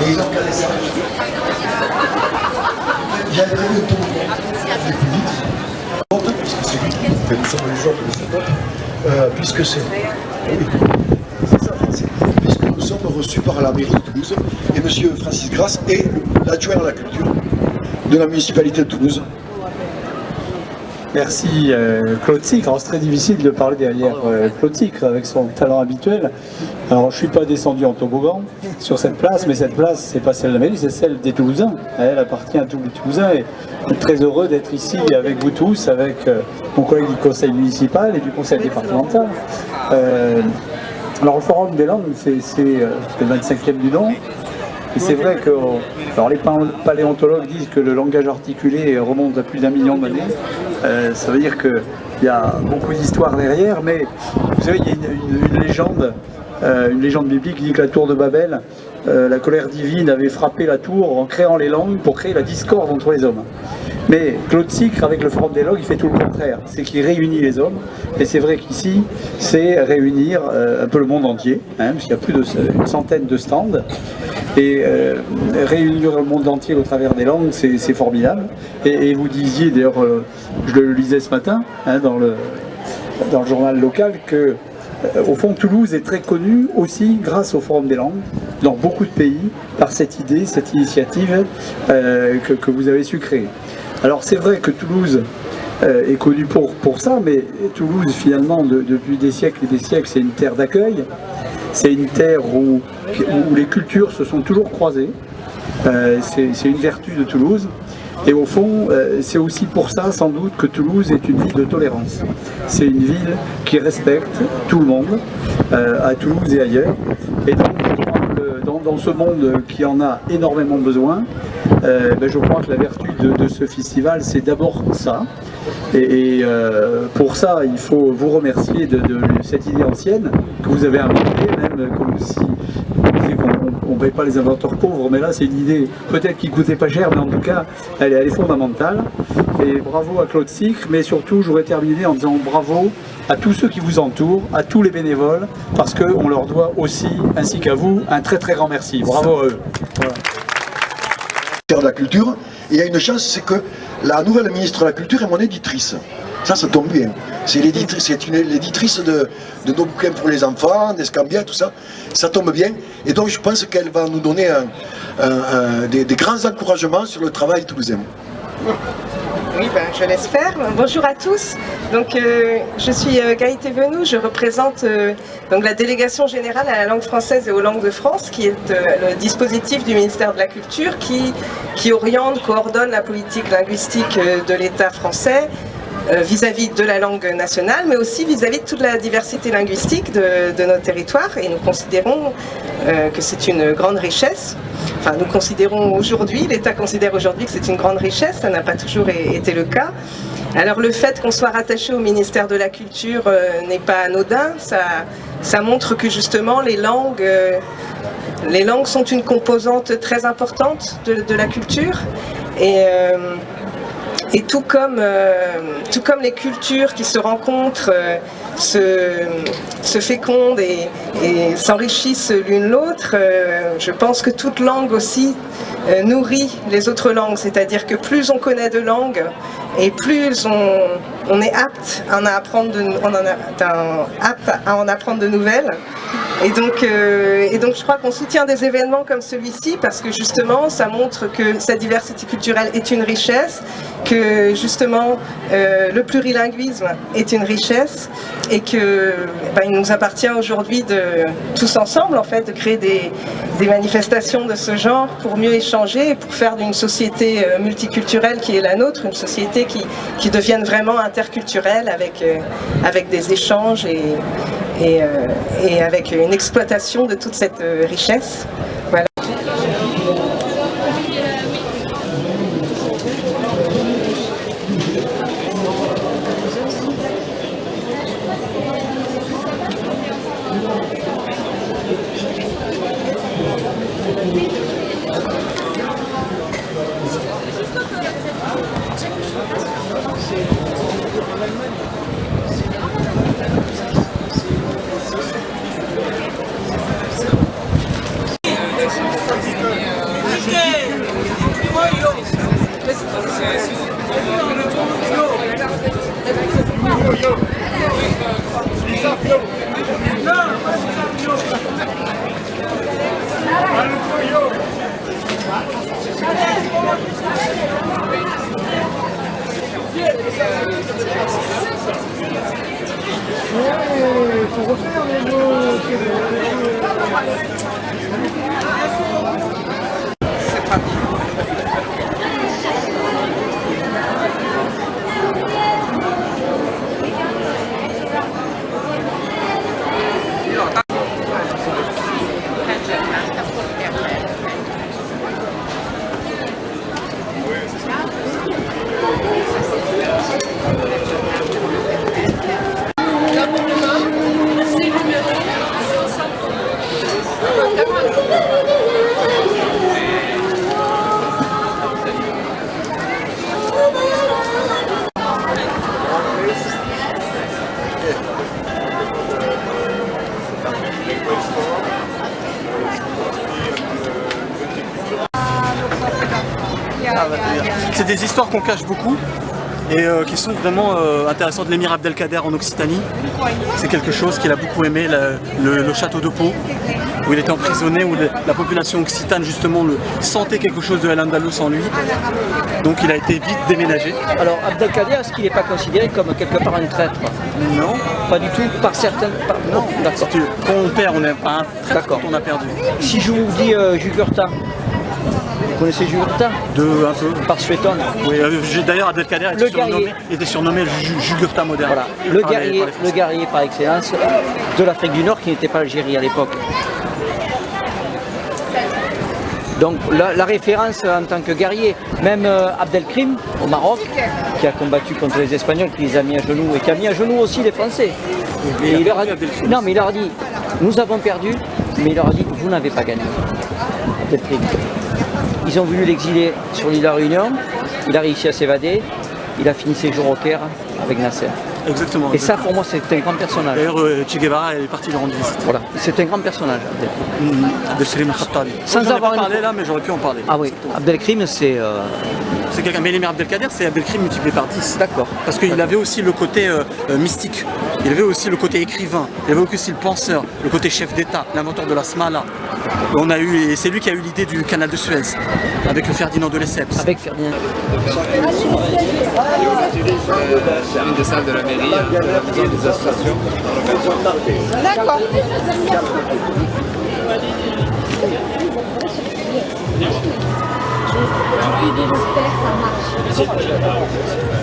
Et ils ont calé ça. J'avais prévu un tour plus vite, puisque c'est lui, nous sommes les autres de ce vote, puisque c'est. Oui, c'est ça, Francis. Puisque nous sommes reçus par la mairie de Toulouse, et M. Francis Grasse est l'adjoint à la culture de la municipalité de Toulouse. Merci Claude Sicre. Alors c'est très difficile de parler derrière Claude Sicre avec son talent habituel. Alors je ne suis pas descendu en toboggan sur cette place, mais cette place, c'est pas celle de la mairie, c'est celle des Toulousains. Elle appartient à tous les Toulousains et je suis très heureux d'être ici avec vous tous, avec mon collègue du conseil municipal et du conseil départemental. Alors le Forum des Langues, c'est le 25e du nom. Et c'est vrai que alors les paléontologues disent que le langage articulé remonte à plus d'1 million d'années. Ça veut dire qu'il y a beaucoup d'histoires derrière, mais vous savez, il y a une légende biblique qui dit que la tour de Babel, la colère divine avait frappé la tour en créant les langues pour créer la discorde entre les hommes. Mais Claude Sicre, avec le Forum des Langues, il fait tout le contraire. C'est qu'il réunit les hommes. Et c'est vrai qu'ici, c'est réunir un peu le monde entier, hein, parce qu'il y a plus d'une centaine de stands. Et réunir le monde entier au travers des langues, c'est formidable. Et vous disiez, d'ailleurs, je le lisais ce matin, hein, dans le journal local, que au fond, Toulouse est très connue aussi grâce au Forum des langues, dans beaucoup de pays, par cette idée, cette initiative que vous avez su créer. Alors c'est vrai que Toulouse est connue pour ça, mais Toulouse finalement depuis des siècles et des siècles c'est une terre d'accueil, c'est une terre où les cultures se sont toujours croisées, c'est une vertu de Toulouse. Et au fond, c'est aussi pour ça, sans doute, que Toulouse est une ville de tolérance. C'est une ville qui respecte tout le monde, à Toulouse et ailleurs. Et donc, je crois que dans ce monde qui en a énormément besoin, je crois que la vertu de ce festival, c'est d'abord ça. Et pour ça, il faut vous remercier de cette idée ancienne que vous avez inventée, même comme si on ne paye pas les inventeurs pauvres, mais là c'est une idée peut-être qui ne coûtait pas cher, mais en tout cas elle est fondamentale. Et bravo à Claude Sicre, mais surtout je voudrais terminer en disant bravo à tous ceux qui vous entourent, à tous les bénévoles, parce qu'on leur doit aussi, ainsi qu'à vous, un très très grand merci. Bravo à eux. Voilà. De la culture, et il y a une chance, c'est que la nouvelle ministre de la Culture est mon éditrice. Ça tombe bien. C'est l'éditrice de nos bouquins pour les enfants, d'Escambia, tout ça. Ça tombe bien. Et donc je pense qu'elle va nous donner des grands encouragements sur le travail toulousain. Oui, je l'espère. Bonjour à tous. Donc, je suis Gaëté Venou, je représente donc la délégation générale à la langue française et aux langues de France, qui est le dispositif du ministère de la Culture qui oriente, coordonne la politique linguistique de l'État français vis-à-vis de la langue nationale, mais aussi vis-à-vis de toute la diversité linguistique de nos territoires. Et nous considérons que c'est une grande richesse. Enfin, nous considérons aujourd'hui, l'État considère aujourd'hui que c'est une grande richesse, ça n'a pas toujours été le cas. Alors le fait qu'on soit rattaché au ministère de la Culture n'est pas anodin, ça montre que justement les langues sont une composante très importante de la culture. Et tout comme les cultures qui se rencontrent, se fécondent et s'enrichissent l'une l'autre, je pense que toute langue aussi nourrit les autres langues. C'est-à-dire que plus on connaît de langues et plus on est apte à en apprendre de nouvelles. Et donc je crois qu'on soutient des événements comme celui-ci parce que justement ça montre que cette diversité culturelle est une richesse, que justement le plurilinguisme est une richesse et que il nous appartient aujourd'hui de tous ensemble en fait de créer des manifestations de ce genre pour mieux échanger et pour faire d'une société multiculturelle qui est la nôtre, une société qui devienne vraiment interculturelle avec des échanges et avec une exploitation de toute cette richesse. Voilà. C'est des histoires qu'on cache beaucoup et qui sont vraiment intéressantes. L'émir Abdelkader en Occitanie, c'est quelque chose qu'il a beaucoup aimé, le château de Pau, où il était emprisonné, où la population occitane justement sentait quelque chose de Al-Andalus en lui. Donc il a été vite déménagé. Alors Abdelkader, est-ce qu'il n'est pas considéré comme quelque part un traître? Non. Pas du tout, par certains... Non, d'accord. Quand on perd, on n'est pas un traître quand on a perdu. Si je vous dis Jugurtha, vous connaissez Jugurtha? Un peu. Par Suétone. Oui, d'ailleurs Abdelkader était surnommé Jugurtha moderne. Voilà, le guerrier par excellence de l'Afrique du Nord qui n'était pas l'Algérie à l'époque. Donc la référence en tant que guerrier, même Abdelkrim au Maroc, qui a combattu contre les Espagnols, qui les a mis à genoux et qui a mis à genoux aussi les Français. Et il leur a dit, non mais il leur a dit, nous avons perdu, mais il leur a dit, vous n'avez pas gagné. Abdelkrim. Ils ont voulu l'exiler sur l'île de la Réunion, il a réussi à s'évader, il a fini ses jours au Caire avec Nasser. Exactement. Et ça, pour moi, c'est un grand personnage. D'ailleurs, Che Guevara est parti lui rendre visite. Voilà, c'est un grand personnage, Abdelkrim Khattabi. Sans avoir parlé là, mais j'aurais pu en parler. Ah oui, Abdelkrim, c'est... C'est quelqu'un, mais l'émir Abdelkader, c'est Abdelkrim multiplié par 10. D'accord. Parce qu'il avait aussi le côté mystique, il avait aussi le côté écrivain, il avait aussi le penseur, le côté chef d'État, l'inventeur de la Smala. Et c'est lui qui a eu l'idée du canal de Suez, avec Ferdinand de Lesseps. Avec Ferdinand. Une des salles de la mairie, la maison des associations. D'accord. J'espère que ça marche.